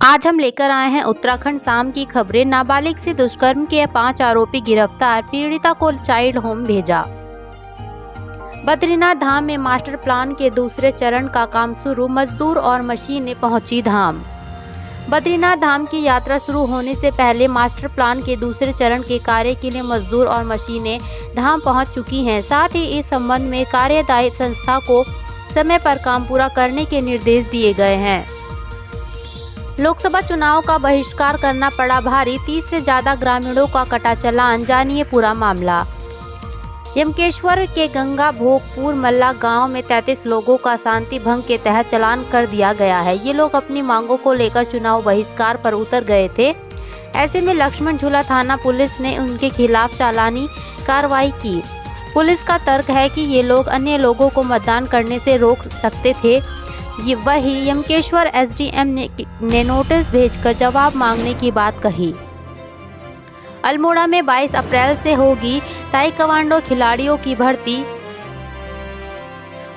आज हम लेकर आए हैं उत्तराखंड शाम की खबरें। नाबालिग से दुष्कर्म के 5 आरोपी गिरफ्तार, पीड़िता को चाइल्ड होम भेजा। बद्रीनाथ धाम में मास्टर प्लान के दूसरे चरण का काम शुरू, मजदूर और मशीनें पहुंची धाम। बद्रीनाथ धाम की यात्रा शुरू होने से पहले मास्टर प्लान के दूसरे चरण के कार्य के लिए मजदूर और मशीनें धाम पहुंच चुकी हैं। साथ ही इस संबंध में कार्यदायी संस्था को समय पर काम पूरा करने के निर्देश दिए गए हैं। लोकसभा चुनाव का बहिष्कार करना पड़ा भारी, 30 से ज्यादा ग्रामीणों का कटा चालान। जानिए पूरा मामला। यमकेश्वर के गंगा भोगपुर मल्ला गांव में 33 लोगों का शांति भंग के तहत चालान कर दिया गया है। ये लोग अपनी मांगों को लेकर चुनाव बहिष्कार पर उतर गए थे। ऐसे में लक्ष्मण झूला थाना पुलिस ने उनके खिलाफ चालानी कार्रवाई की। पुलिस का तर्क है कि ये लोग अन्य लोगों को मतदान करने से रोक सकते थे। वही यमकेश्वर एसडीएम ने नोटिस भेजकर जवाब मांगने की बात कही। अल्मोड़ा में 22 अप्रैल से होगी ताइक्वांडो खिलाड़ियों की भर्ती।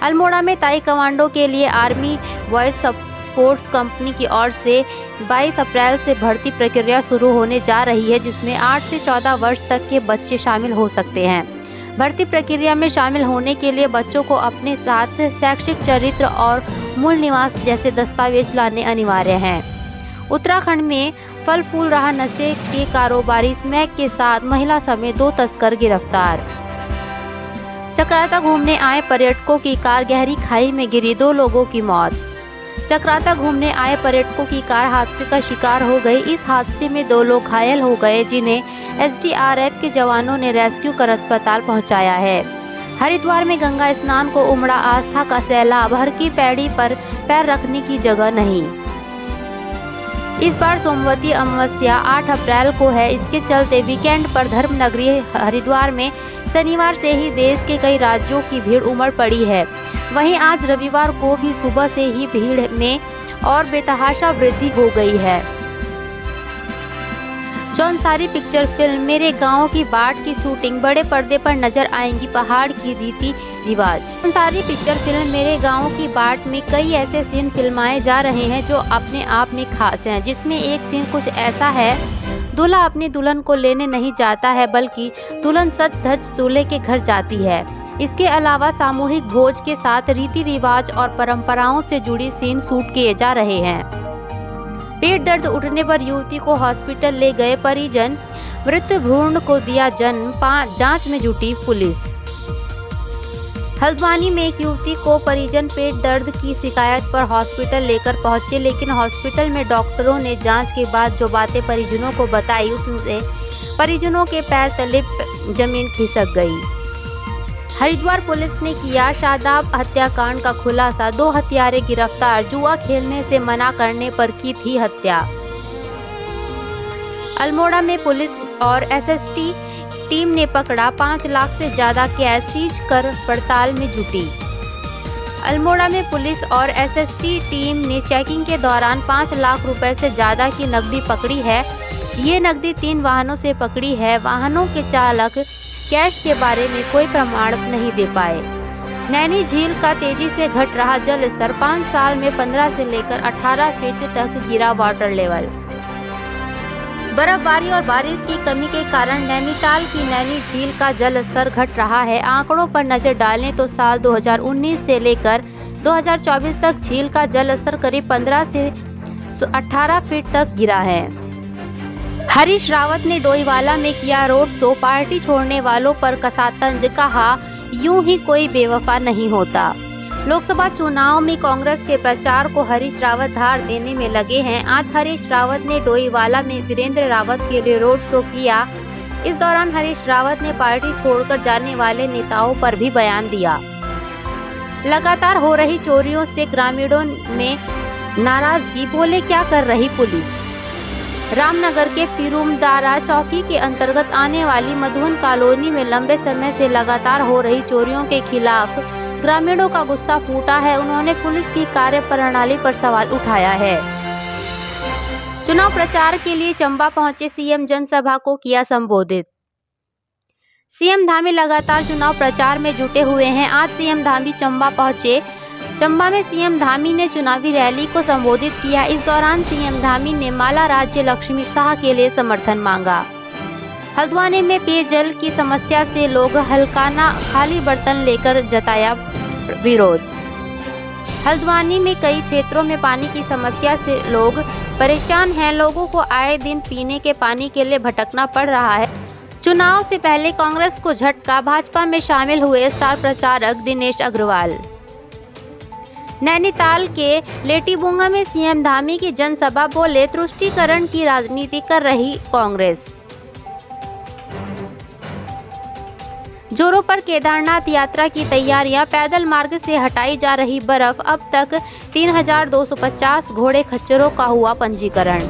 अल्मोड़ा में ताइक्वांडो के लिए आर्मी बॉयज स्पोर्ट्स कंपनी की ओर से 22 अप्रैल से भर्ती प्रक्रिया शुरू होने जा रही है, जिसमें 8 से 14 वर्ष तक के बच्चे शामिल हो सकते हैं। भर्ती प्रक्रिया में शामिल होने के लिए बच्चों को अपने साथ शैक्षिक चरित्र और मूल निवास जैसे दस्तावेज लाने अनिवार्य हैं। उत्तराखंड में फल फूल रहा नशे के कारोबारी स्मैक के साथ महिला समेत 2 तस्कर गिरफ्तार। चक्राता घूमने आए पर्यटकों की कार गहरी खाई में गिरी, 2 लोगों की मौत। चक्राता घूमने आए पर्यटकों की कार हादसे का शिकार हो गई। इस हादसे में 2 लोग घायल हो गए, जिन्हें एसडीआरएफ के जवानों ने रेस्क्यू कर अस्पताल पहुंचाया है। हरिद्वार में गंगा स्नान को उमड़ा आस्था का सैलाब, हर की पैड़ी पर पैर रखने की जगह नहीं। इस बार सोमवती अमावस्या 8 अप्रैल को है। इसके चलते वीकेंड पर धर्म नगरी हरिद्वार में शनिवार से ही देश के कई राज्यों की भीड़ उमड़ पड़ी है। वहीं आज रविवार को भी सुबह से ही भीड़ में और बेतहाशा वृद्धि हो गई है। जौनसारी पिक्चर फिल्म मेरे गांव की बाट की शूटिंग, बड़े पर्दे पर नजर आएंगी पहाड़ की रीति रिवाज। जौनसारी पिक्चर फिल्म मेरे गांव की बाट में कई ऐसे सीन फिल्माए जा रहे हैं जो अपने आप में खास हैं, जिसमें एक सीन कुछ ऐसा है। दूल्हा अपनी दुल्हन को लेने नहीं जाता है, बल्कि दुल्हन सज धज दूल्हे के घर जाती है। इसके अलावा सामूहिक भोज के साथ रीति रिवाज और परंपराओं से जुड़ी सीन शूट किए जा रहे हैं। पेट दर्द उठने पर युवती को हॉस्पिटल ले गए परिजन, मृत भ्रूण को दिया जन्म, जांच में जुटी पुलिस। हल्द्वानी में एक युवती को परिजन पेट दर्द की शिकायत पर हॉस्पिटल लेकर पहुंचे, लेकिन हॉस्पिटल में डॉक्टरों ने जांच के बाद जो बातें परिजनों को बताई, उससे परिजनों के पैर तले जमीन खिसक गई। हरिद्वार पुलिस ने किया शादाब हत्याकांड का खुलासा, 2 हत्यारे गिरफ्तार, जुआ खेलने से मना करने पर की थी हत्या। अल्मोड़ा में पुलिस और एसएसटी टीम ने पकड़ा 5 लाख से ज्यादा कैश, सीज कर पड़ताल में जुटी। अल्मोड़ा में पुलिस और एसएसटी टीम ने चेकिंग के दौरान 5 लाख रुपए से ज्यादा की नकदी पकड़ी है। ये नकदी 3 वाहनों से पकड़ी है। वाहनों के चालक कैश के बारे में कोई प्रमाण नहीं दे पाए। नैनी झील का तेजी से घट रहा जल स्तर, 5 साल में 15 से लेकर 18 फीट तक गिरा वाटर लेवल। बर्फबारी और बारिश की कमी के कारण नैनीताल की नैनी झील का जल स्तर घट रहा है। आंकड़ों पर नजर डालें तो साल 2019 से लेकर 2024 तक झील का जल स्तर करीब 15 से 18 फीट तक गिरा है। हरीश रावत ने डोईवाला में किया रोड शो, पार्टी छोड़ने वालों पर कसा तंज, कहा यूं ही कोई बेवफा नहीं होता। लोकसभा चुनाव में कांग्रेस के प्रचार को हरीश रावत धार देने में लगे हैं। आज हरीश रावत ने डोईवाला में वीरेंद्र रावत के लिए रोड शो किया। इस दौरान हरीश रावत ने पार्टी छोड़कर जाने वाले नेताओं पर भी बयान दिया। लगातार हो रही चोरियों से ग्रामीणों में नाराजगी, बोले क्या कर रही पुलिस। रामनगर के फिरूमदारा चौकी के अंतर्गत आने वाली मधुबन कॉलोनी में लंबे समय से लगातार हो रही चोरियों के खिलाफ ग्रामीणों का गुस्सा फूटा है। उन्होंने पुलिस की कार्यप्रणाली पर सवाल उठाया है। चुनाव प्रचार के लिए चंबा पहुंचे सीएम, जनसभा को किया संबोधित। सीएम धामी लगातार चुनाव प्रचार में जुटे हुए हैं। आज सीएम धामी चंबा पहुंचे। चंबा में सीएम धामी ने चुनावी रैली को संबोधित किया। इस दौरान सीएम धामी ने माला राज्य लक्ष्मी शाह के लिए समर्थन मांगा। हल्द्वानी में पेयजल की समस्या से लोग हल्काना खाली बर्तन लेकर जताया विरोध। हल्द्वानी में कई क्षेत्रों में पानी की समस्या से लोग परेशान हैं। लोगों को आए दिन पीने के पानी के लिए भटकना पड़ रहा है। चुनाव से पहले कांग्रेस को झटका, भाजपा में शामिल हुए स्टार प्रचारक दिनेश अग्रवाल। नैनीताल के लेटीबुंगा में सीएम धामी की जनसभा, बोले तुष्टीकरण की राजनीति कर रही कांग्रेस। जोरों पर केदारनाथ यात्रा की तैयारियां, पैदल मार्ग से हटाई जा रही बर्फ। अब तक 3250 घोड़े खच्चरों का हुआ पंजीकरण।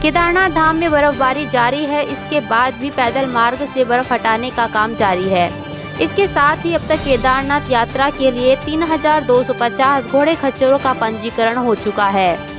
केदारनाथ धाम में बर्फबारी जारी है, इसके बाद भी पैदल मार्ग से बर्फ हटाने का काम जारी है। इसके साथ ही अब तक केदारनाथ यात्रा के लिए 3250 घोड़े खच्चरों का पंजीकरण हो चुका है।